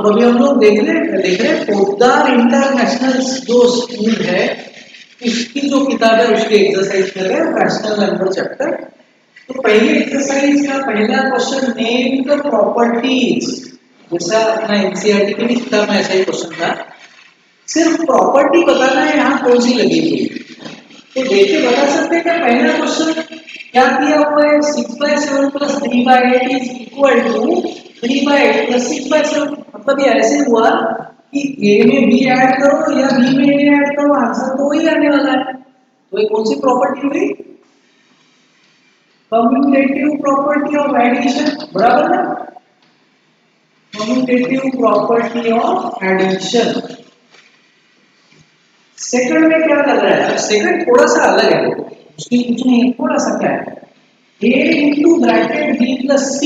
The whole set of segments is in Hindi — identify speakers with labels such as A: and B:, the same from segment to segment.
A: तो अभी हम लोग देख रहे पोद्दार इंटरनेशनल जो स्कूल है इसकी जो किताब है उसकी एक्सरसाइज कर रहे हैं रैशनल नंबर चैप्टर। तो पहली एक्सरसाइज का पहला क्वेश्चन नेम द प्रॉपर्टीज, जैसा अपना एनसीईआरटी की किताब में ऐसा ही क्वेश्चन था, सिर्फ प्रॉपर्टी बताना है यहाँ कौन सी लगी हुई। तो देख के बता सकते हैं क्या पहला क्वेश्चन क्या दिया हुआ है 6/7 + 3/8 इज इक्वल टू 3/8 + 6/7। मतलब ये ऐसे हुआ कि ए में बी ऐड करो या बी में ए ऐड करो आंसर तो वही आने वाला है। तो ये कौन सी प्रॉपर्टी हुई, कम्यूटेटिव प्रॉपर्टी ऑफ एडिशन, बराबर ना, commutative property of addition. Second में क्या कर रहा है, सेकंड थोड़ा सा अलग है, उसकी कुछ नहीं थोड़ा सा क्या है, a into bracket b plus c।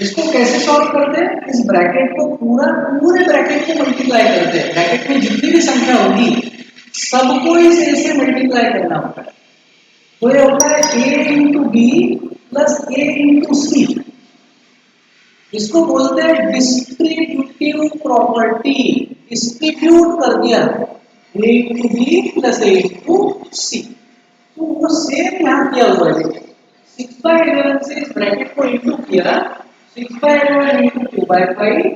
A: इसको कैसे सॉल्व करते हैं, इस ब्रैकेट को पूरे ब्रैकेट को मल्टीप्लाई करते हैं, ब्रैकेट में जितनी भी संख्या होगी सबको इस a से मल्टीप्लाई करना होता है। तो ये होता है a into B plus a into C. इसको बोलते हैं डिस्ट्रीब्यूटिव प्रॉपर्टी, डिस्ट्रीब्यूट कर दिया a into B plus a into C. तो वो सेम यहाँ किया हुआ है, 6/11 से इस ब्रैकेट को इंटू किया, 6/11 इंटू 2/5,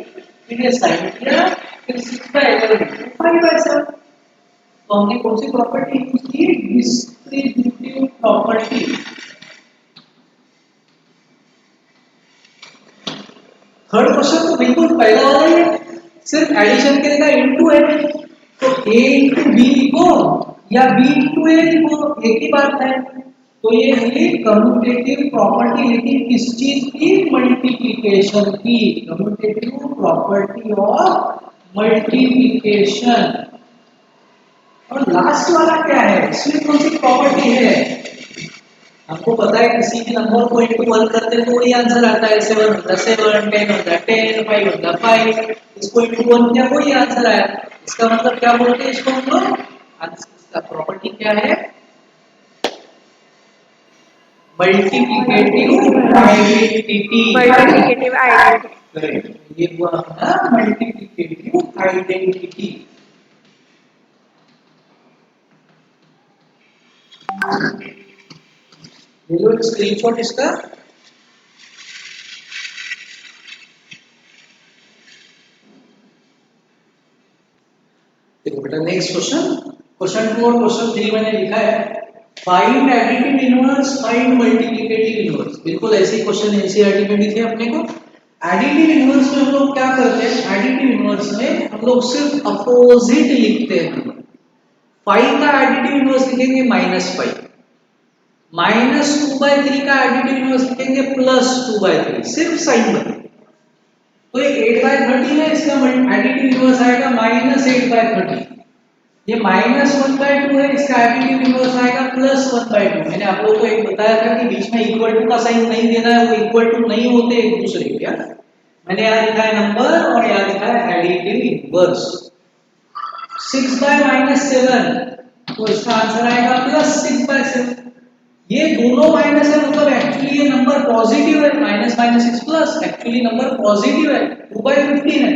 A: फिर ये साइन किया, फिर 6/11 इंटू 5/7। तो हमने कौन सी प्रॉपर्टी यूज की, डिस्ट्रीब्यूटिव प्रॉपर्टी। थर्ड क्वेश्चन तो बिल्कुल पहला वाला ही है, सिर्फ एडिशन के लिए इंटू है, तो a इंटू बी लिखो या b इंटू a लिखो, एक ही बात है। तो ये हुई कम्यूटेटिव प्रॉपर्टी, लेकिन किस चीज की, मल्टीप्लिकेशन की, कम्यूटेटिव प्रॉपर्टी ऑफ मल्टीप्लिकेशन। और लास्ट वाला क्या है, इसमें कौन सी प्रॉपर्टी है, हमको पता है किसी भी नंबर को इंटू 1 करते हैं तो वही आंसर आता है, 7 होता है 7, 10 होता है 10, 5 होता है 5, इसको इंटू 1 किया वही आंसर आया। इसका मतलब क्या बोलते हैं इसको हम लोग, इसका प्रॉपर्टी क्या है, मल्टीप्लिकेटिव आइडेंटिटी।
B: मल्टीप्लिकेटिव आइडेंटिटी,
A: ये हुआ हमारा मल्टीप्लिकेटिव आइडेंटिटी। ये लो स्क्रीनशॉट इसका। देखो बेटा नेक्स्ट क्वेश्चन, क्वेश्चन 2 और क्वेश्चन 3 मैंने लिखा है, find additive inverse, find multiplicative inverse. बिल्कुल ऐसे ही क्वेश्चन एनसीईआरटी में भी थे अपने को। एडिटिव इनवर्स में हम लोग क्या करते हैं, एडिटिव इनवर्स में हम लोग सिर्फ अपोजिट लिखते हैं। 5 का एडिटिव इनवर्स लिखेंगे -5, -2/3 का एडिटिव इनवर्स लिखेंगे +2/3, सिर्फ साइन बदले। तो ये 8/13 है, इसका एडिटिव इनवर्स आएगा -8/13। ये -1/2 है, इसका एडिटिव इनवर्स आएगा +1/2। मैंने आप लोगों को एक बताया था कि बीच में इक्वल टू का साइन नहीं देना है, वो इक्वल टू नहीं होते एक दूसरे के। क्या मैंने यहाँ लिखा है नंबर और यहाँ लिखा है एडिटिव इनवर्स। 6/-7, तो इसका आंसर आएगा +6/7। ये दोनों माइनस है, मतलब एक्चुअली ये नंबर पॉजिटिव है, -6 प्लस एक्चुअली नंबर पॉजिटिव है, 2/15 है,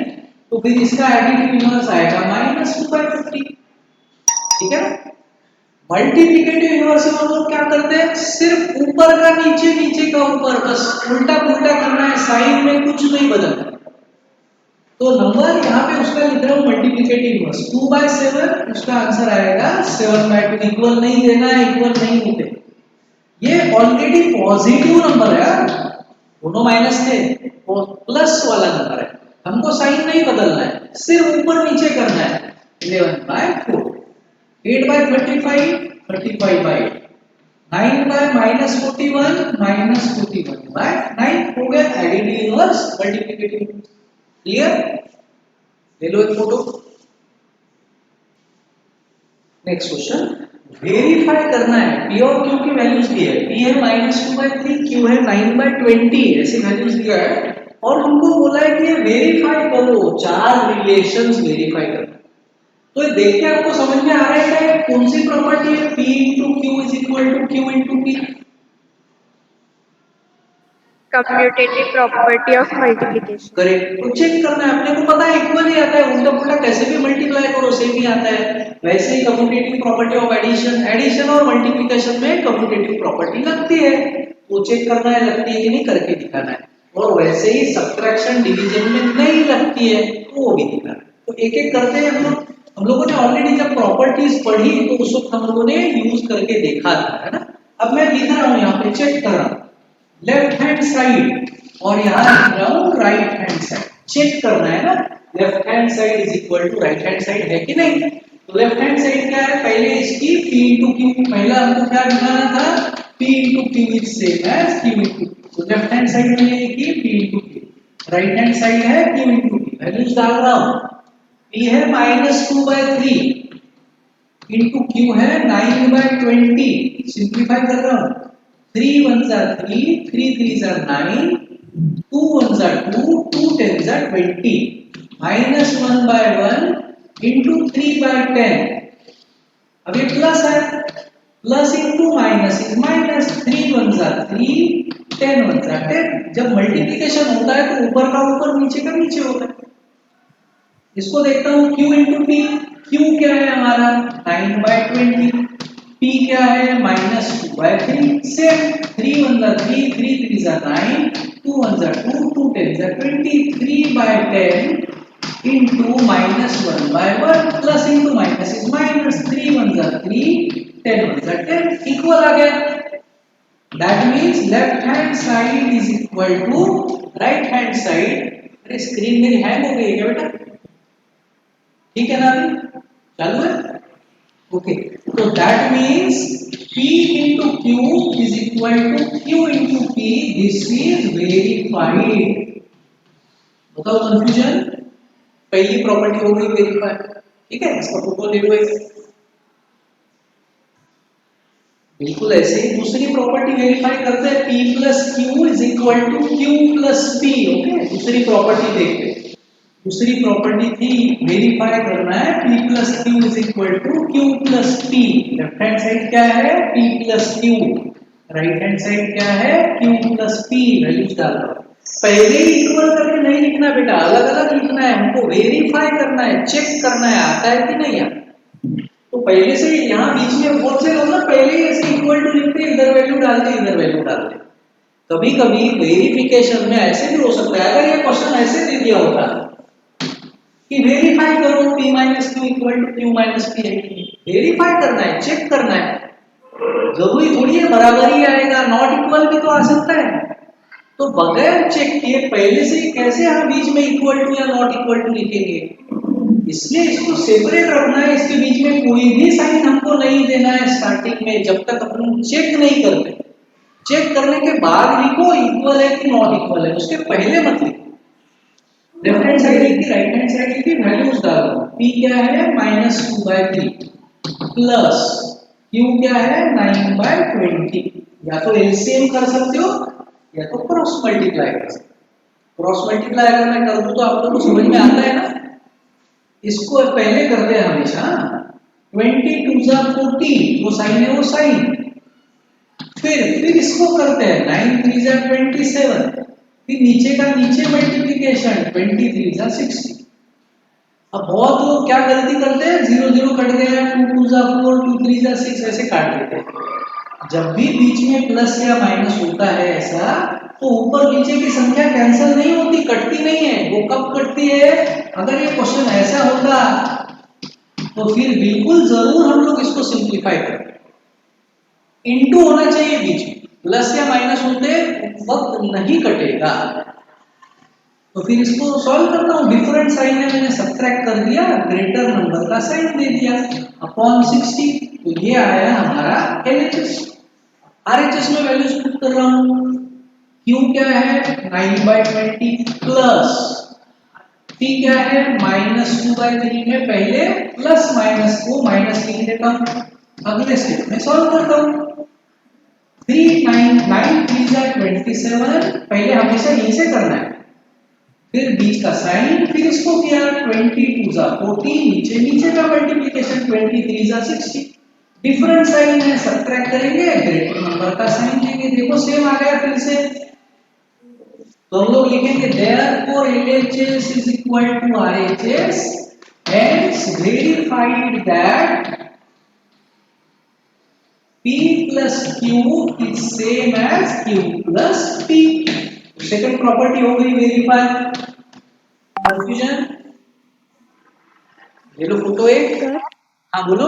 A: तो फिर इसका एडिटिव इनवर्स आएगा -2/15। ठीक है। मल्टीप्लिकेटिव इनवर्स में हम लोग क्या करते हैं, सिर्फ ऊपर का नीचे, नीचे का ऊपर, बस उल्टा पुल्टा करना है, साइन में कुछ नहीं बदलना। तो नंबर यहाँ पे उसका लिख रहा हूँ मल्टीप्लिकेटिव इनवर्स 2/7, उसका आंसर आएगा 7/2। इक्वल नहीं देना है, इक्वल नहीं होते, ये ऑलरेडी पॉजिटिव नंबर है, दोनों माइनस थे, वो प्लस वाला नंबर है, हमको साइन नहीं बदलना है, सिर्फ ऊपर नीचे करना है। 11/4, 8/35, 35/8, 9/-41, -41/9 हो गया एडिटिव इनवर्स मल्टीप्लिकेटिव। क्लियर, ले लो एक फोटो। नेक्स्ट क्वेश्चन, वेरीफाई करना है पी और क्यू की वैल्यूज दी है, पी है -2/3, क्यू है 9/20, ऐसी वैल्यूज दिया है और हमको बोला है कि ये वेरीफाई करो, चार रिलेशंस वेरीफाई करना। तो ये देख के आपको समझ में आ रहा है कि कौन सी प्रॉपर्टी है, p * q = q * p।
B: Commutative property of multiplication.
A: Correct, तो चेक करना है अपने को नहीं आता है, उल्टा पुल्टा कैसे भी मल्टीप्लाई करो सेम ही आता है। वैसे ही commutative property of addition, addition और मल्टीप्लिकेशन में कम्यूटेटिव प्रॉपर्टी लगती है, वो चेक करना है लगती है कि नहीं, करके दिखाना है। और वैसे ही सब्ट्रैक्शन डिवीजन में नहीं लगती है तो वो भी दिखाना है। तो एक एक करते हैं हम लोग। हम लोगों ने ऑलरेडी जब प्रॉपर्टीज पढ़ी तो उस वक्त हम लोगों ने यूज करके देखा था, है ना। अब मैं लिख रहा हूं यहाँ पे, चेक कर रहा हूं लेफ्ट हैंड साइड और यहाँ लिख रहा हूँ राइट हैंड साइड। चेक करना है ना, left hand side is equal to right hand side है कि नहीं। तो लेफ्ट हैंड साइड क्या है, पहले इसकी P इंटू क्यू, पहला हमको क्या दिखाना था, P into Q is same as Q into. तो लेफ्ट हैंड साइड में लिखी P into Q, right hand side है Q इंटू P। वैल्यूज डाल रहा हूँ, P है -2/3 इंटू Q है 9/20। सिंप्लीफाई कर रहा हूँ, 3 1s are 3, 3 3s are 9, 2 1s are 2, 2 10s are 20, -1/1 into 3/10। अब ये प्लस है, plus into minus is minus, 3 1s are 3, 10 1s are 10। जब मल्टीप्लिकेशन होता है तो ऊपर का ऊपर नीचे का नीचे होता है। इसको देखता हूँ Q इंटू P। Q क्या है हमारा 9/20, P क्या है -2/3। Same 3 1s are 3, 3 3s are 9, 2 1s are 2, 2 10s are 20, 3/10 into -1/1 plus into minus is minus, 3 1s are 3, 10 1s are 10 equal आ गया। That means left hand side is equal to right hand side। अरे स्क्रीन मेरी हैंग हो गई है क्या बेटा, ठीक है ना, अभी चालू है, ओके। तो that means P into Q is equal to Q into P। This is verified. बताओ कंफ्यूजन, पहली प्रॉपर्टी हो गई वेरीफाई, ठीक है। इसका फोटो ले लो एक, बिल्कुल ऐसे ही दूसरी प्रॉपर्टी वेरीफाई करते हैं, P plus Q is equal to Q plus P। Okay, दूसरी प्रॉपर्टी देखते हैं। दूसरी प्रॉपर्टी थी वेरीफाई करना है P plus Q is equal to Q plus P। Left hand side क्या है P plus Q, right hand side क्या है Q प्लस P। वैल्यूज डाल दो, पहले ही इक्वल करके नहीं लिखना बेटा, अलग अलग लिखना है। हमको वेरीफाई करना है, चेक करना है आता है कि नहीं आता। तो पहले से यहाँ बीच में बहुत से लोग ना पहले ही ऐसे इक्वल टू लिखते, इधर वैल्यू डालते, इधर वैल्यू डालते। कभी कभी वेरिफिकेशन में ऐसे भी हो सकता है, अगर ये क्वेश्चन ऐसे दे दिया होता कि वेरीफाई करो P minus Q equal to Q minus P है, वेरीफाई करना है, चेक करना है। जरूरी थोड़ी है बराबर ही आएगा, नॉट इक्वल भी तो आ सकता है। तो बगैर चेक किए पहले से कैसे हम बीच में इक्वल टू या नॉट इक्वल टू लिखेंगे। इसलिए इसको सेपरेट रखना है, इसके बीच में कोई भी साइन हमको नहीं देना है स्टार्टिंग में, जब तक अपन चेक नहीं करते। चेक करने के बाद लिखो इक्वल है कि नॉट इक्वल है, उसके पहले मत लिखो। लेफ्ट हैंड साइड की राइट हैंड साइड की वैल्यूज डालो। P क्या है -2/3 प्लस Q क्या है 9/20। या तो एलसीएम कर सकते हो या तो क्रॉस मल्टीप्लाई कर सकते हो। क्रॉस मल्टीप्लाई अगर मैं कर दूं तो आप लोगों को समझ में आता है ना। इसको पहले करते हैं हमेशा 20 2 40, वो साइन है वो साइन। फिर इसको करते हैं 9 3 27, फिर नीचे का नीचे मल्टीप्लिकेशन 23 60। अब बहुत लोग क्या गलती करते हैं, 0 0 कट गया, 2 2 4, 2 3 6 ऐसे काट देते हैं। जब भी बीच में प्लस या माइनस होता है ऐसा, तो ऊपर नीचे की संख्या कैंसिल नहीं होती, कटती नहीं है। वो कब कटती है, अगर ये क्वेश्चन ऐसा होता तो फिर बिल्कुल जरूर हम लोग इसको सिंप्लीफाई करते। इनटू होना चाहिए बीच में, प्लस या माइनस होते वक्त नहीं कटेगा। तो फिर इसको सॉल्व करता हूँ, डिफरेंट साइन है मैंने सब्ट्रैक्ट कर दिया, ग्रेटर नंबर का साइन दे दिया अपॉन 60। तो ये आया हमारा LHS। RHS में वैल्यूज पुट कर रहा हूँ। Q क्या है 9/20 प्लस P क्या है -2/3 में पहले प्लस माइनस को माइनस लिख देता हूँ, अगले स्टेप में सॉल्व करता हूँ। 3 9 9 3 27, पहले हमेशा यहीं से करना है, फिर बीच का साइन, फिर इसको किया 22 40, नीचे नीचे का मल्टीप्लिकेशन 23 60। डिफरेंट साइन है, सब्ट्रैक्ट करेंगे, ग्रेटर नंबर का साइन देंगे। देखो सेम आ गया फिर से। तो हम लोग लिखेंगे therefore LHS is equal to RHS, hence verified that P plus Q is same as Q plus P। Second property हो गई वेरीफाई। कंफ्यूजन? ये लो फोटो एक।
B: सर
A: हाँ बोलो।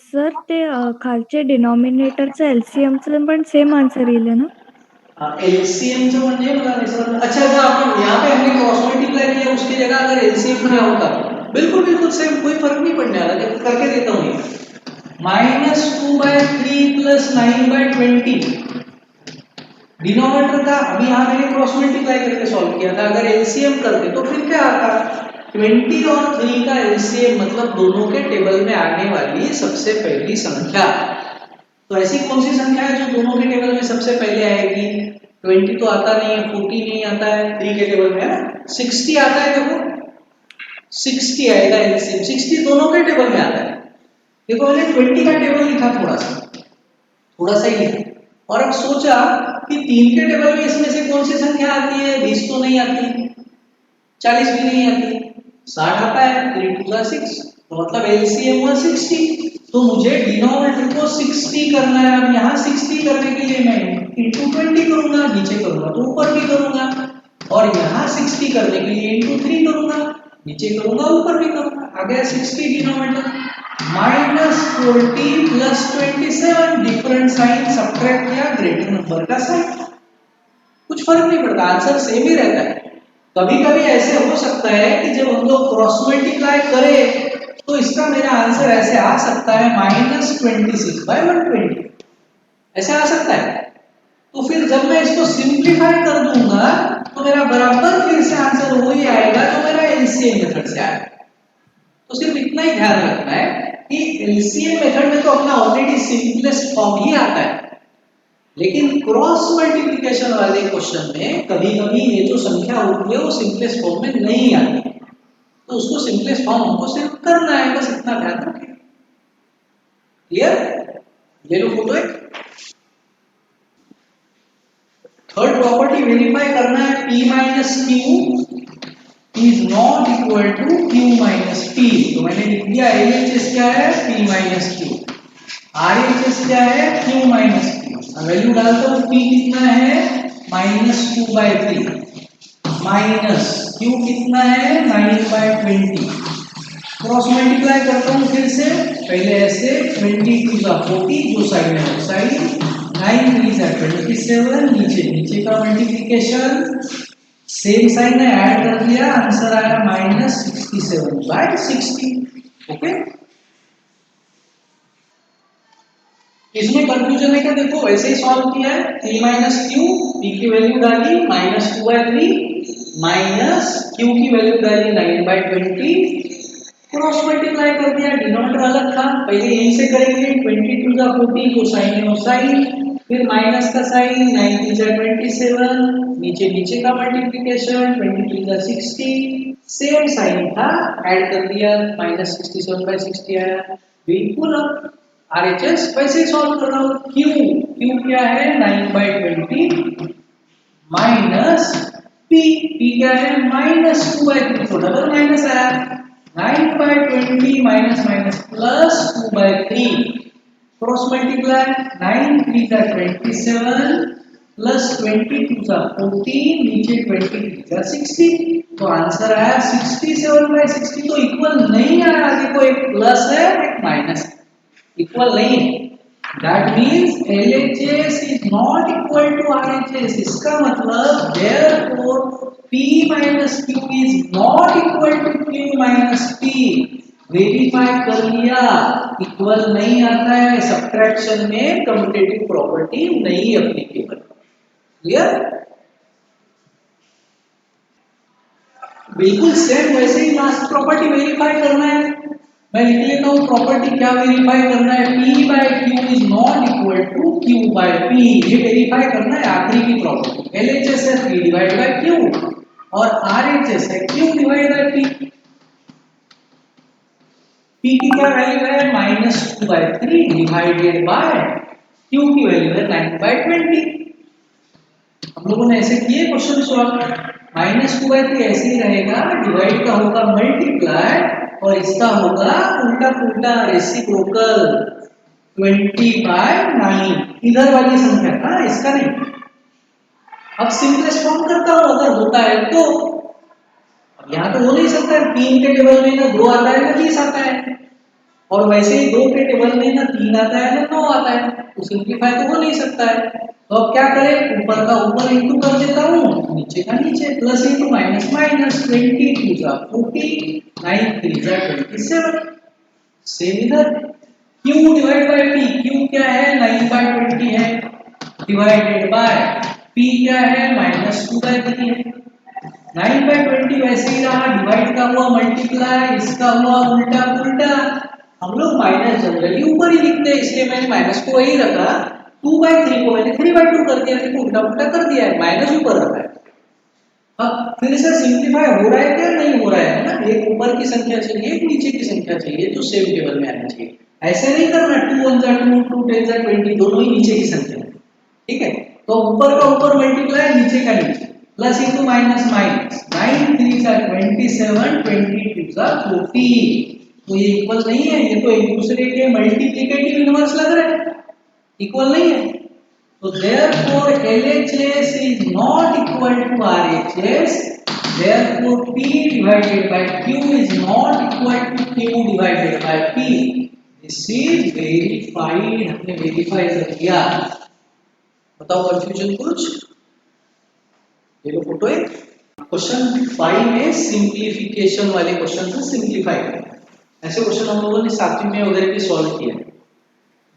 B: सर ते खालचे डिनॉमिनेटरचं एलसीएमचं पण सेम आन्सर येईल ना?
A: एलसीएम जो म्हणजे अच्छा जो आपने यहाँ पे हमने क्रॉस मल्टीप्लाई किया उसकी जगह अगर एलसीएम किया होता बिल्कुल बिल्कुल सेम, कोई फर्क नहीं पड़ने वाला। देखो करके देता हूँ ये -2/3 प्लस 9/20 डिनोमिनेटर का अभी यहाँ मैंने क्रॉस मल्टीप्लाई करके सॉल्व किया था। अगर एलसीएम करते तो फिर क्या आता? 20 और 3 का एलसीएम मतलब दोनों के टेबल में आने वाली सबसे पहली संख्या। तो ऐसी कौन सी संख्या है जो दोनों के टेबल में सबसे पहले आएगी? 20 तो आता नहीं है, 40 नहीं आता है, 3 के टेबल में है ना, 60 आता है। देखो 60 आएगा एलसीएम, 60 दोनों के टेबल में आता है। देखो मैंने 20 का टेबल लिखा थोड़ा सा ही लिखा और अब सोचा कि 3 के टेबल में इसमें से कौन सी संख्या आती है? 20 तो नहीं आती, 40 भी नहीं आती, 60 आता है, 3 2 6 तो मतलब एलसीएम हुआ 60। तो मुझे डिनोमिनेटर को 60 करना है। अब यहाँ 60 करने के लिए मैं इंटू 20 करूंगा, नीचे करूंगा तो ऊपर भी करूंगा, और यहाँ 60 करने के लिए इंटू 3 करूंगा, नीचे करूंगा ऊपर भी करूंगा। आ गया 60 denominator. -40 plus 27 different sign subtract किया, ग्रेटर नंबर का साइन, कुछ फर्क नहीं पड़ता, आंसर सेम ही रहता है। कभी कभी ऐसे हो सकता है कि जब हम लोग क्रॉस मल्टीप्लाई करें तो इसका मेरा आंसर ऐसे आ सकता है -26/120, ऐसे आ सकता है। तो फिर जब मैं इसको सिंप्लीफाई कर दूंगा तो मेरा बराबर फिर से आंसर वही आएगा जो मेरा एलसीएम मेथड से आया। तो सिर्फ इतना ही ध्यान रखना है कि एलसीएम मेथड में तो अपना ऑलरेडी सिंपलेस्ट फॉर्म ही आता है, लेकिन क्रॉस मल्टीप्लिकेशन वाले क्वेश्चन में कभी-कभी ये जो संख्या होती है वो सिंपलेस्ट फॉर्म में नहीं आती, तो उसको सिंपलेस्ट फॉर्म हमको सिर्फ करना है, बस इतना ध्यान रखें। क्लियर? ये लो फोटो एक। थर्ड प्रॉपर्टी वेरीफाई करना है, P minus Q is not equal to Q minus P। तो मैंने लिख दिया LHS क्या है? P minus Q। RHS क्या है? Q minus Q। वैल्यू डालता हूँ, P कितना है? -2/3 माइनस Q कितना है? 9/20। क्रॉस मल्टीप्लाई करता हूँ फिर से, पहले ऐसे 20 2 40 जो साइड है वो साइड, 9 3 27, नीचे का मल्टीप्लिकेशन सेम साइन है, ऐड कर दिया, आंसर आया -67/60। ओके, इसमें कंफ्यूजन है क्या? देखो वैसे ही सॉल्व किया है, P माइनस Q, P की वैल्यू डाली -2/3 माइनस Q की वैल्यू डाली 9/20, क्रॉस मल्टीप्लाई कर दिया, डिनोमिनेटर अलग था, पहले यहीं से करेंगे, 20 2 40 जो साइन है वो साइन, फिर माइनस का साइन, 9 3 27, नीचे का मल्टीप्लिकेशन, 20 2 60, सेम साइन था, ऐड कर दिया, -67/60 आया। बिल्कुल अब आरएचएस वैसे ही सॉल्व कर रहा हूं। क्यू क्या है? 9/20 माइनस पी क्या है? -2/3, तो डबल माइनस आया, 9/20 minus plus 2/3, cross multiply, 9 3 27 plus 20 2 14, नीचे 20 3 60, तो आंसर आया 67/60। तो इक्वल नहीं आया, आगे को एक प्लस है एक माइनस है, इक्वल नहीं है। That means LHS is not equal to RHS। इसका मतलब therefore P minus Q is not equal to Q minus P। Verify कर लिया, इक्वल नहीं आता है, सब्ट्रैक्शन में कम्यूटेटिव प्रॉपर्टी नहीं एप्लीकेबल। क्लियर? बिल्कुल सेम वैसे ही लास्ट प्रॉपर्टी वेरीफाई करना है। मैं लिख लेता हूँ प्रॉपर्टी क्या वेरीफाई करना है, P/Q is not equal to Q/P। ये वेरीफाई करना है आखिरी की प्रॉपर्टी। LHS है P/Q और RHS है Q/P। P की क्या वैल्यू है? -2/3 डिवाइडेड बाय Q की वैल्यू है 9/20। हम लोगों ने ऐसे किए क्वेश्चन सॉल्व। -2/3 ऐसे ही रहेगा, डिवाइड का होगा मल्टीप्लाई और इसका होगा उल्टा पुल्टा रेसिप्रोकल 20/9, इधर वाली संख्या का, इसका नहीं। अब सिंपलेस्ट फॉर्म करता हूं अगर होता है तो। अब यहाँ तो हो नहीं सकता, 3 के टेबल में ना 2 आता है ना 20 आता है, और वैसे ही 2 के टेबल में ना 3 आता है ना 9 आता है, तो सिंपलीफाई तो हो नहीं सकता है। तो अब क्या करें, ऊपर का ऊपर इंटू कर देता हूँ, नीचे का नीचे, प्लस इंटू माइनस माइनस, 22 जा 40, 9 3 जा 27। सेम इधर, q divide by p, q क्या है 9/20 है, डिवाइडेड बाय p क्या है -2/3 है। 9/20 वैसे ही रहा, डिवाइड का हुआ मल्टीप्लाई, इसका हुआ उल्टा पुल्टा। हम लोग माइनस जनरली ऊपर ही लिखते हैं, इसलिए मैंने माइनस को वही रखा, 2/3 को मैंने 3/2 कर दिया, देखो उल्टा पुल्टा कर दिया है, माइनस ऊपर रखा है। अब फिर से सिंपलीफाई हो रहा है क्या, नहीं हो रहा है ना, एक ऊपर की संख्या चाहिए, एक नीचे की संख्या चाहिए, जो सेम टेबल में आनी चाहिए। ऐसे नहीं करना 2 1 जा 2 2 10 जा 20, दोनों ही नीचे की संख्या है, ठीक है। तो ऊपर का ऊपर मल्टीप्लाई, नीचे का नीचे, प्लस इंटू माइनस माइनस, 9 3 जा 27, 22 जा 40। तो ये इक्वल नहीं है, ये तो एक दूसरे के मल्टीप्लिकेटिव इनवर्स लग रहा है, इक्वल नहीं है। So therefore LHS is not equal to RHS. Therefore P divided by Q is not equal to Q divided by P. This is verified. हमने वेरीफाई कर दिया। बताओ कंफ्यूजन कुछ? ये लो फोटो है। क्वेश्चन 5 में सिंप्लीफिकेशन वाले क्वेश्चन से सिंप्लीफाई करना। ऐसे क्वेश्चन हम लोगों ने 7वीं में वगैरह भी सॉल्व किया है।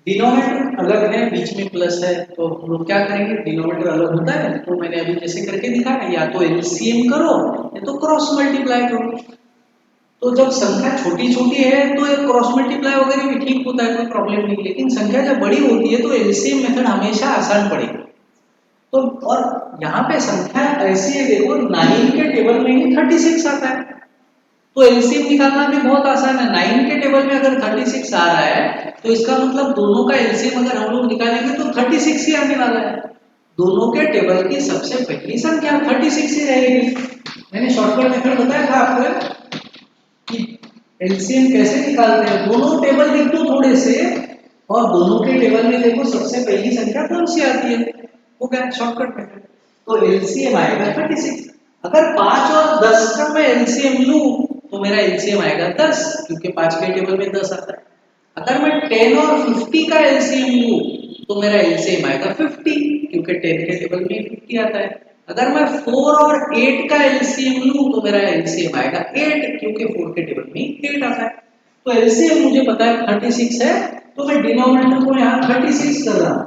A: डिनोमिनेटर अलग है, बीच में प्लस है, तो हम लोग क्या करेंगे, डिनोमिनेटर अलग होता है तो मैंने अभी जैसे करके दिखाया, या तो एलसीएम करो या तो क्रॉस मल्टीप्लाई करो। तो जब संख्या छोटी छोटी है तो एक क्रॉस मल्टीप्लाई वगैरह भी ठीक होता है, कोई प्रॉब्लम नहीं, लेकिन संख्या जब बड़ी होती है तो एलसीएम मेथड हमेशा आसान पड़ेगा। तो और यहाँ पे संख्या ऐसी है, देखो 9 के टेबल में ही 36 आता है, तो एलसीएम निकालना भी बहुत आसान है। 9 के टेबल में अगर 36 आ रहा है तो इसका मतलब दोनों का एलसीएम अगर हम लोग निकालेंगे तो 36 ही आने वाला है। दोनों के टेबल की सबसे पहली संख्या 36 ही रहेगी। मैंने शॉर्टकट मेथड बताया था आपको कि एलसीएम कैसे निकालते हैं। दोनों टेबल लिख दो थोड़े से, और दोनों के टेबल में देखो सबसे पहली संख्या कौन सी आती है, वो क्या शॉर्टकट मेथड। तो एलसीएम आएगा 36। अगर 5 और 10 का मैं एलसीएम लूं तो मेरा एलसीएम आएगा 10, क्योंकि 5 के टेबल में 10 आता है। अगर मैं 10 और 50 का एलसीएम लूं तो मेरा एलसीएम आएगा 50, क्योंकि 10 के टेबल में 50 आता है। अगर मैं 4 और 8 का एलसीएम लूं तो मेरा एलसीएम आएगा 8, क्योंकि 4 के टेबल में 8 आता है। तो एलसीएम मुझे पता है 36 है, तो मैं डिनोमिनेटर को यहाँ 36 कर रहा हूँ।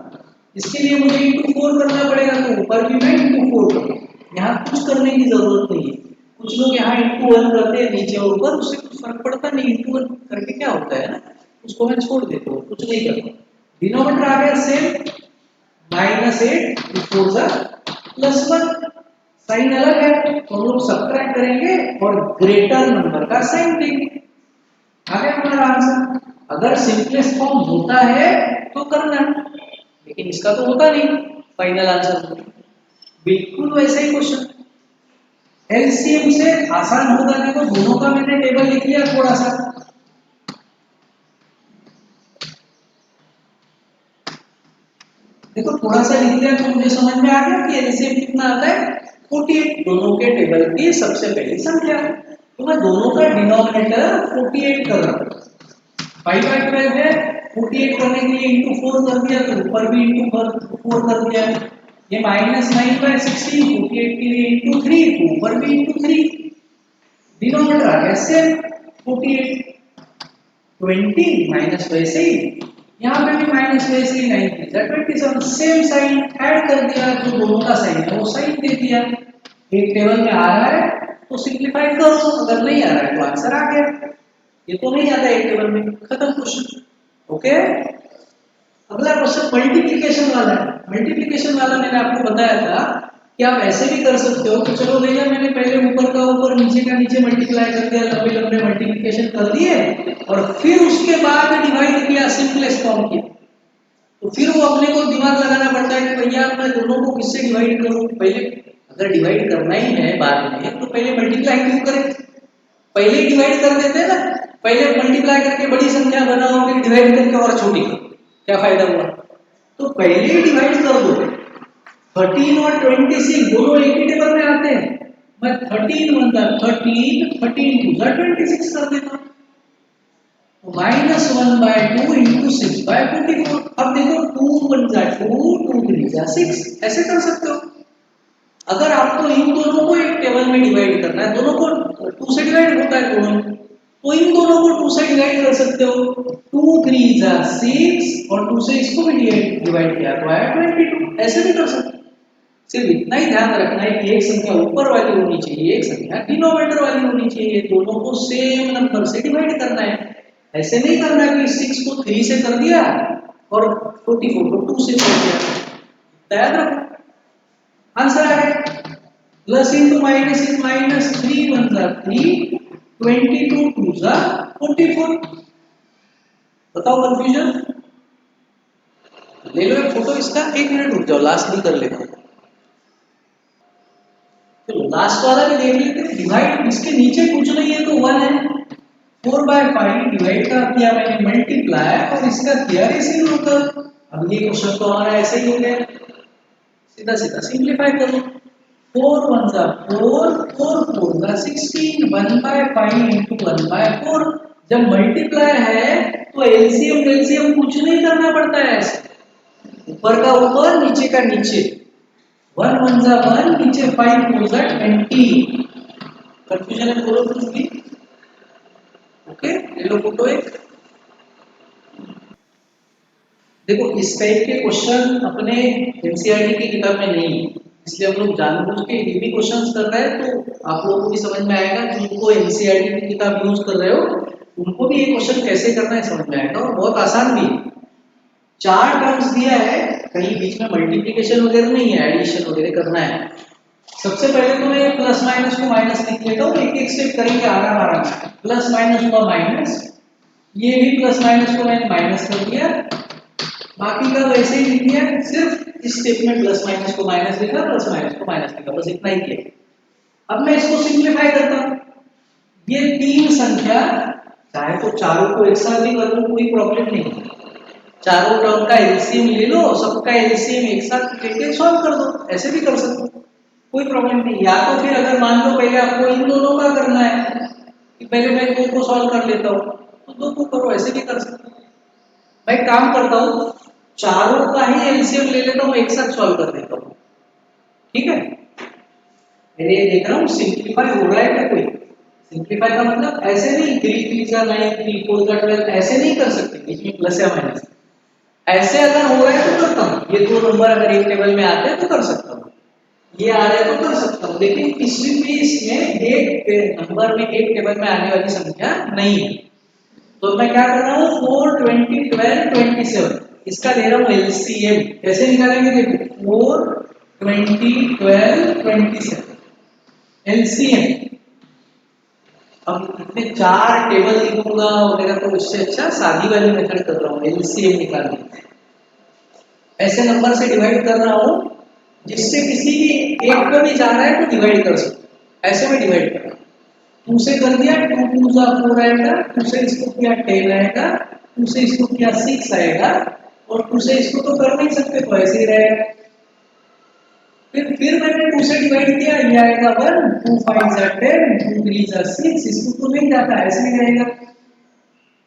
A: इसके लिए मुझे इंटू 4 करना पड़ेगा, तो ऊपर भी मैं इंटू 4 करूँ। यहाँ कुछ करने की जरूरत नहीं है। कुछ लोग यहाँ इंटू 1 करते हैं नीचे और ऊपर, उससे कुछ फर्क पड़ता नहीं। इंटू 1 करके क्या होता है ना, उसको मैं छोड़ देता हूँ, कुछ नहीं करता। डिनोमिनेटर आ गया सेम, -8 4 जा +1, साइन अलग है तो हम लोग सब्ट्रैक्ट करेंगे और ग्रेटर नंबर का साइन देंगे। आ गया हमारा आंसर। अगर सिंपलेस्ट फॉर्म होता है तो करना, लेकिन इसका तो होता नहीं फाइनल आंसर। बिल्कुल वैसा ही क्वेश्चन, एलसीएम से आसान होगा। देखो दोनों का मैंने टेबल लिख लिया थोड़ा सा, देखो थोड़ा सा लिख लिया तो मुझे समझ में आ गया कि एलसीएम कितना आता है 48, दोनों के टेबल की सबसे पहली संख्या। तो मैं दोनों का डिनोमिनेटर 48 कर रहा हूँ। 5/12 है, 48 करने के लिए इंटू 4 कर दिया, तो ऊपर भी इंटू 4 कर दिया। ये -9/16, 48 के लिए इंटू 3, तो ऊपर भी इंटू 3। डिनोमिनेटर आ गया सेम 48, 20 माइनस वैसे ही, यहाँ पे भी माइनस वैसे ही, 9 27, सेम साइन ऐड कर दिया, जो दोनों का साइन है वो साइन दे दिया। एक टेबल में आ रहा है तो सिंप्लीफाई करो, अगर नहीं आ रहा है तो आंसर आ गया। ये तो नहीं आता एक टेबल में, खत्म क्वेश्चन। ओके, अगला क्वेश्चन मल्टीप्लिकेशन वाला है। मल्टीप्लिकेशन वाला मैंने आपको बताया था कि आप ऐसे भी कर सकते हो कि चलो भैया मैंने पहले ऊपर का ऊपर नीचे का नीचे मल्टीप्लाई कर दिया, लंबे लंबे मल्टीप्लिकेशन कर दिए, और फिर उसके बाद डिवाइड किया, सिंपलेस्ट फॉर्म किया। तो फिर वो अपने को दिमाग लगाना पड़ता है कि भैया मैं दोनों को किससे डिवाइड करूं। पहले अगर डिवाइड करना ही है बाद में तो पहले मल्टीप्लाई क्यों करें, पहले ही डिवाइड कर देते हैं ना। पहले मल्टीप्लाई करके बड़ी संख्या बनाओ फिर डिवाइड करके और छोटी करो, क्या फायदा हुआ। तो पहले ही डिवाइड कर दो। 13 और 26 दोनों एक ही टेबल में आते हैं। मैं 13 वन जा 13, 13 टू जा 26 कर देता हूँ। -1/2 इंटू 6/44। अब देखो 2 1 जा 2, 2 3 जा 6, ऐसे कर सकते हो। अगर आपको इन दोनों को एक टेबल में डिवाइड करना है, दोनों को 2 से डिवाइड होता है दोनों, तो इन दोनों को 2 से डिवाइड कर सकते हो। 2 3 जा 6 और 2 से इसको भी डिवाइड किया तो आया 22, ऐसे भी कर सकते हो। सिर्फ इतना ही ध्यान रखना है कि एक संख्या ऊपर वाली होनी चाहिए, एक संख्या डिनोमिनेटर वाली होनी चाहिए, दोनों को सेम नंबर से डिवाइड करना है। ऐसे नहीं करना कि 6 को 3 से कर दिया और 44 को 2 से कर दिया। याद रखो, आंसर आ गया। Plus into minus is minus, 3 1 जा 3, 22 2 जा 44। बताओ कंफ्यूजन। ले लो एक फोटो इसका, 1 मिनट रुक जाओ, लास्ट भी कर लेता हूं। चलो लास्ट वाला भी देख लेते हैं। डिवाइड इसके नीचे कुछ नहीं है तो 1 है। 4/5 डिवाइड का किया मैंने मल्टीप्लाई और इसका किया रेसिप्रोकल। अब ये क्वेश्चन तो हमारा ऐसे ही हो गया, सीधा सीधा सिंपलीफाई करो। 4 1 जा 4, 4 4 जा 16, 1/5 इंटू 1/4। जब मल्टीप्लाई है तो एलसीएम कुछ नहीं करना पड़ता है, ऊपर का ऊपर नीचे का नीचे। 1 1 जा 1, नीचे 5 4 जा 20। कंफ्यूजन है बोलो कुछ भी। ओके, ले लो फोटो एक। देखो इस टाइप के क्वेश्चन अपने एनसीईआरटी की किताब में नहीं है, इसलिए हम लोग जानबूझ के हेवी क्वेश्चंस कर रहे हैं। तो आप लोगों को भी समझ में आएगा, जिनको एनसीईआरटी की किताब यूज कर रहे हो उनको भी ये क्वेश्चन कैसे करना है समझ में आएगा, और बहुत आसान भी है। 4 टर्म्स दिया है, कहीं बीच में मल्टीप्लिकेशन वगैरह नहीं है, एडिशन वगैरह करना है। सबसे पहले तो मैं प्लस माइनस को माइनस लिख लेता हूँ, एक एक स्टेप करेंगे आराम आराम से। प्लस माइनस हुआ माइनस, ये भी प्लस माइनस को मैंने माइनस कर दिया, बाकी का वैसे ही लिख दिया। सिर्फ इस स्टेप में प्लस माइनस को माइनस लिखा, प्लस माइनस को माइनस लिखा, बस इतना ही किया। अब मैं इसको सिंप्लीफाई करता हूँ। ये तीन संख्या, चाहे तो चारों को एक साथ भी कर लूं कोई प्रॉब्लम नहीं है। चारों टर्म का एलसीएम ले लो, सबका एलसीएम एक साथ लेके सॉल्व कर दो, ऐसे भी कर सकते हो, कोई प्रॉब्लम नहीं। या तो फिर अगर मान लो पहले आपको इन दोनों का करना है कि पहले मैं दो को सॉल्व कर लेता हूँ, तो दो को करो, ऐसे भी कर सकते हो। मैं काम करता हूँ, चारों का ही एलसीएम ले लेता हूँ, एक साथ सॉल्व कर देता हूँ, ठीक है। मैंने ये देख रहा हूँ सिंप्लीफाई हो रहा है क्या कोई। सिंप्लीफाई का मतलब ऐसे नहीं 3 3 जा 9, 3 4 जा 12, ऐसे नहीं कर सकते, बीच में प्लस या माइनस। ऐसे अगर हो रहा है तो करता हूँ, ये दो नंबर अगर एक टेबल में आते हैं तो कर सकता हूँ, ये आ रहा है तो कर सकता हूँ। लेकिन किसी भी इसमें एक नंबर में एक टेबल में आने वाली संख्या नहीं है, तो मैं क्या कर रहा हूँ 4 20 12 27, इसका ले रहा हूँ एलसीएम। कैसे निकालेंगे देखो, 4 20 12 27 एलसीएम। अब इतने चार टेबल लिखूंगा वगैरह, तो इससे अच्छा सादी वाली मेथड कर रहा हूँ, एलसीएम निकालने। ऐसे नंबर से डिवाइड कर रहा हूँ जिससे किसी भी एक पे भी जा रहा है तो डिवाइड कर सकते, ऐसे में डिवाइड कर रहा हूँ। 2 से कर दिया, 2 2 जा 4 आएगा, 2 से इसको किया 10 आएगा, 2 से इसको किया 6 आएगा, और 2 से इसको तो कर नहीं सकते तो ऐसे ही रहेगा। फिर मैंने 2 से डिवाइड किया, ये आएगा 1, 2 5 जा 10, 2 3 जा 6, इसको तो नहीं जाता, ऐसे ही रहेगा।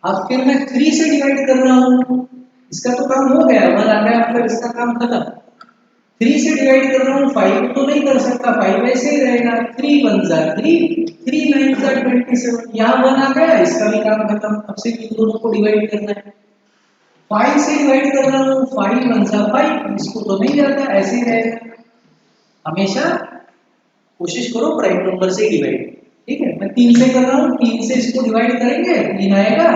A: अब फिर मैं 3 से डिवाइड कर रहा हूँ, इसका तो काम हो गया, 1 आ गया, फिर इसका काम खत्म। 3 से डिवाइड कर रहा हूँ, 5 तो नहीं कर सकता, 5 ऐसे ही रहेगा। 3 1 जा 3, 3 9 जा 27, यहाँ 1 आ गया, इसका भी काम खत्म। अब सिर्फ इन दोनों को डिवाइड करना है। 5 से डिवाइड कर रहा हूँ, 5 1 जा 5, इसको तो नहीं जाता, ऐसे ही रहेगा। हमेशा कोशिश करो प्राइम नंबर से डिवाइड, ठीक है। मैं 3 से कर रहा हूँ, 3 से इसको डिवाइड करेंगे 3 आएगा,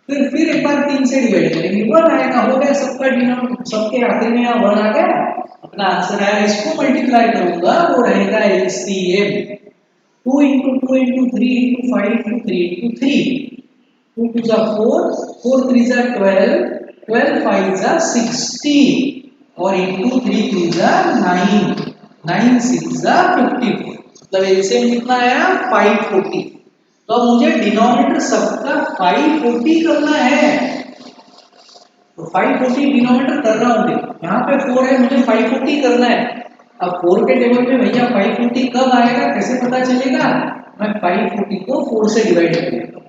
A: फिर एक बार 3 से डिवाइड करेंगे 1 आएगा, हो गया सबका डिनोमिनेटर, सबके आखिर में यहाँ 1 आ गया, अपना आंसर आया। इसको मल्टीप्लाई करूंगा, वो रहेगा LCM 2 into 2 into 3 into 5 into 3 into 3, 2 2 जा 4, 4 3 जा 12, 12 5 जा 16 और इंटू 3 3 जा 9, 9 6 जा 50, मतलब एलसीएम कितना आया 540। तो अब मुझे डिनोमिनेटर सबका 540 करना है, तो 540 डिनोमिनेटर कर रहा हूं, देखो यहाँ पे 4 है, मुझे 540 करना है। अब 4 के टेबल में भैया 540 कब आएगा कैसे पता चलेगा, मैं 540 को 4 से डिवाइड कर देता हूं,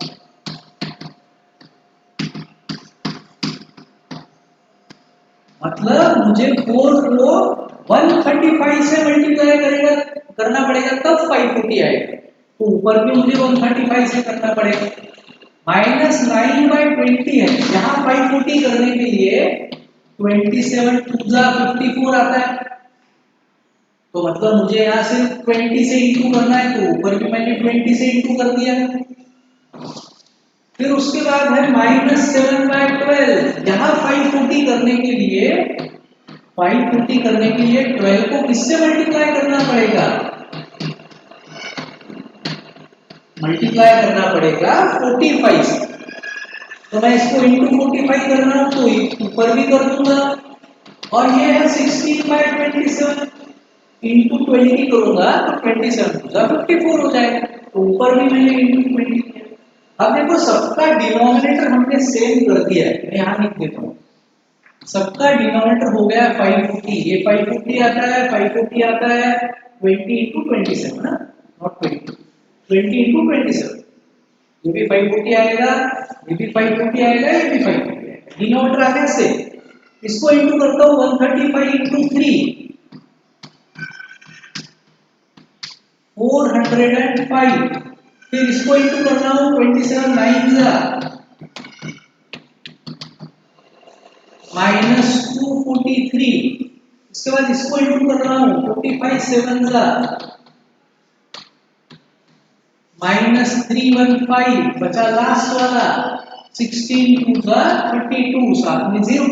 A: मतलब मुझे 4 को 135 से मल्टीप्लाई करेगा करना पड़ेगा तब 540 आएगा, तो ऊपर भी मुझे 135 से करना पड़ेगा। -9/20 है, यहाँ 540 करने के लिए 27 2 जा 54 आता है, तो मतलब मुझे यहाँ से 20 से इंटू करना है, तो ऊपर भी मैंने 20 से इंटू कर दिया। फिर उसके बाद है -7/12, यहाँ 540 करने के लिए 12 को किससे मल्टीप्लाई करना पड़ेगा, मल्टीप्लाई करना पड़ेगा 45 से, तो मैं इसको इंटू 45 कर रहा हूं तो ऊपर भी कर दूंगा, और ये है 16/27 इंटू 20 करूंगा तो 27 का 54 हो जाएगा, तो ऊपर भी मैंने इंटू 20 किया। अब देखो सबका डिनोमिनेटर हमने सेम कर दिया है, मैं यहाँ लिख देता हूँ, सबका डिनोमिनेटर हो गया 540, ये 540 आता है, 540 आता है 20 इंटू 27 ना, नॉट 20, 20 इंटू 27, ये भी 540 आएगा, ये भी 540 आएगा, ये भी 540 आएगा, डिनोमिनेटर आ गया से, इसको इंटू करता हूँ 135 इंटू 3 405, फिर इसको इंटू कर रहा हूँ 27 9 जा -243, इसके बाद इसको इंटू कर रहा हूँ 45 7 जा -315, बचा लास्ट वाला 16 2 जा 32, साथ में 0,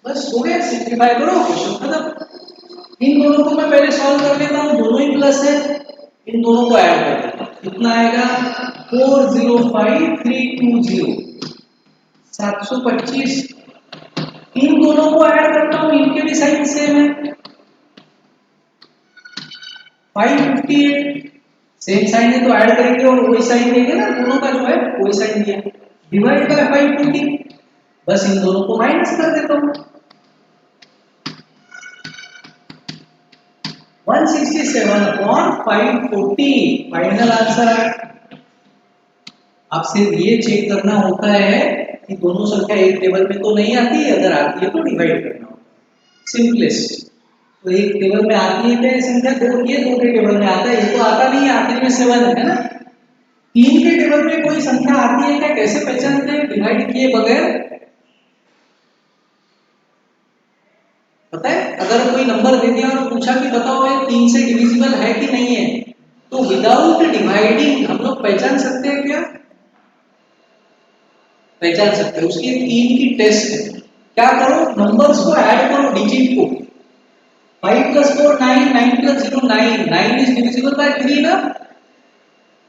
A: बस हो गया, सिंपलीफाई करो क्वेश्चन खत्म। इन दोनों को मैं पहले सॉल्व कर लेता हूँ, दोनों ही प्लस है, इन दोनों को ऐड कर देता हूँ, कितना आएगा 405320, 725, इन दोनों को ऐड करता हूँ, इनके भी साइन सेम है, 558, सेम साइन है तो ऐड करेंगे और वही साइन देंगे ना, दोनों का जो है वही साइन दिया, डिवाइड बाय 550, बस इन दोनों को माइनस कर देता हूँ, 167/540 फाइनल आंसर है। अब सिर्फ ये चेक करना होता है कि दोनों संख्या एक टेबल में तो नहीं आती, अगर आती है तो डिवाइड करना होता है, सिंपलेस्ट। तो एक टेबल में आती है क्या संख्या, दो ये दो के टेबल में आता है, ये तो आता नहीं है, आखिर में 7 है ना, 3 के टेबल में कोई संख्या आती है क्या, कैसे पहचानते हैं डिवाइड किए बगैर, पता है, अगर कोई नंबर दे दिया और पूछा कि बताओ ये 3 से डिविजिबल है कि नहीं है, तो विदाउट डिवाइडिंग हम लोग पहचान सकते हैं क्या, पहचान सकते हैं, उसकी एक 3 की टेस्ट है, क्या करो नंबर्स को ऐड करो डिजिट को, 5 + 4 9, 9 + 0 9, 9 इज डिविजिबल बाय 3 ना,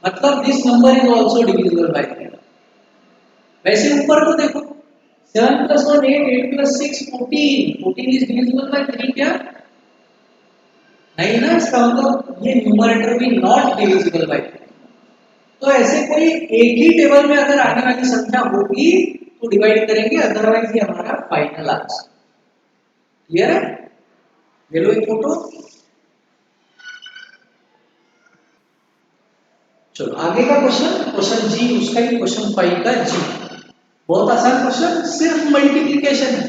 A: मतलब this number is also divisible by 3। वैसे ऊपर को देखो 7 + 1 8, 8 + 6 14, 14 इज डिविजिबल बाय 3 क्या, नहीं ना, इसका मतलब ये न्यूमरेटर भी नॉट डिविजिबल बाय 3। तो ऐसे कोई एक ही टेबल में अगर आने वाली संख्या होगी तो डिवाइड करेंगे, अदरवाइज ये हमारा फाइनल आंसर, क्लियर है, ले लो एक फोटो। चलो आगे का क्वेश्चन, क्वेश्चन जी, उसका ही क्वेश्चन 5 का जी, बहुत आसान क्वेश्चन, सिर्फ मल्टीप्लिकेशन है,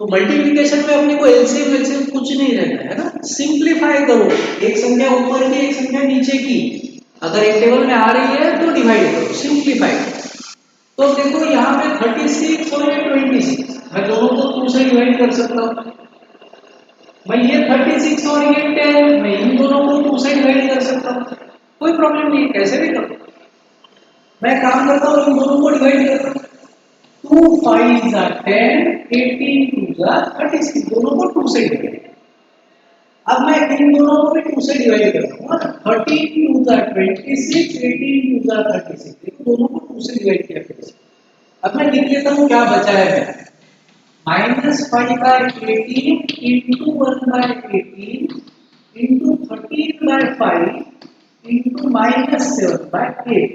A: तो मल्टीप्लिकेशन में अपने को एलसीएम एलसीएम कुछ नहीं रहता है ना, सिंपलीफाई करो, एक संख्या ऊपर की एक संख्या नीचे की अगर एक टेबल में आ रही है तो डिवाइड करो, सिंपलीफाई। तो देखो यहाँ पे 36 और ये 26, मैं दोनों को 2 से डिवाइड कर सकता हूँ, मैं ये 36 और ये 10, मैं इन दोनों को 2 से डिवाइड कर सकता हूँ, कोई प्रॉब्लम नहीं, कैसे भी करो, मैं काम करता हूँ इन दोनों को डिवाइड करता हूँ, 2 5 जा 10, 18 2 जा 36, दोनों को 2 से डिवाइड, अब मैं इन दोनों को भी 2 से डिवाइड करता हूँ, 13 2 जा 26, 18 2 जा 36, देखो दोनों को 2 से डिवाइड किया फिर से। अब मैं लिख लेता हूँ क्या बचा है, -5/18 into 1/18 into 13/5 into -7/8।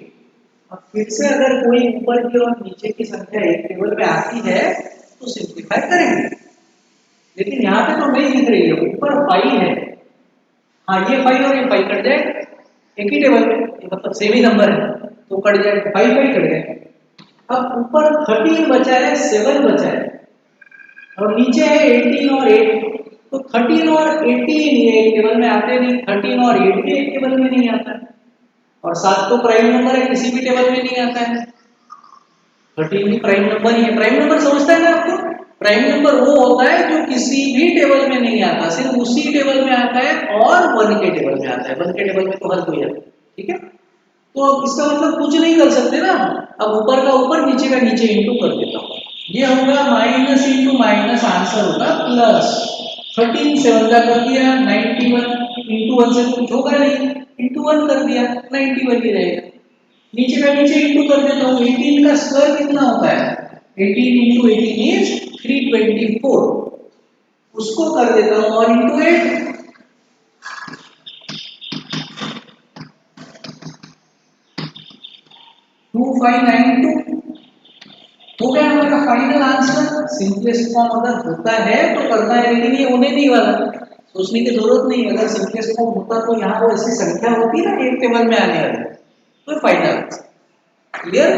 A: अब फिर से अगर कोई ऊपर की और नीचे की संख्या एक टेबल में आती है तो सिंप्लीफाई करेंगे, लेकिन यहाँ पे तो नहीं दिख रही है, ऊपर 5 है। हाँ, ये 5 और ये 5 कट जाए एक ही टेबल में, ये मतलब सेम ही नंबर है तो कट जाए, 5 5 कट गए। अब ऊपर 13 बचा है, 7 बचा है और नीचे है 18 और 8। तो 13 और 18 ये एक टेबल में आते नहीं, 13 और 8 भी एक टेबल में नहीं आता है, और 7 तो प्राइम नंबर है, किसी भी टेबल में नहीं आता है। 13 भी प्राइम नंबर ही है। प्राइम नंबर समझता है ना आपको? प्राइम नंबर वो होता है जो किसी भी टेबल में नहीं आता, सिर्फ उसी टेबल में आता है और 1 के टेबल में आता है। 1 के टेबल में तो हर कोई है, ठीक है। तो अब इसका मतलब कुछ नहीं कर सकते ना, अब ऊपर का ऊपर नीचे का नीचे इंटू कर देता हूँ। ये होगा माइनस इंटू माइनस, आंसर होगा प्लस। 13 7 का कर दिया 91, इंटू 1 से कुछ होगा नहीं, इंटू 1 कर दिया 91 ही रहेगा। नीचे का नीचे इंटू कर देता हूँ, 18 का स्क्वायर कितना होता है? 18 इंटू 18 इज 324, उसको कर देता हूँ और इंटू 8, 2592 हो गया हमारा फाइनल आंसर। सिंपलेस्ट फॉर्म अगर होता है तो करता है, लेकिन ये होने नहीं वाला, सोचने की जरूरत नहीं। अगर सिंपलेस्ट फॉर्म होता तो यहाँ वो ऐसी संख्या होती ना एक टेबल में आने वाली, तो फाइनल क्लियर।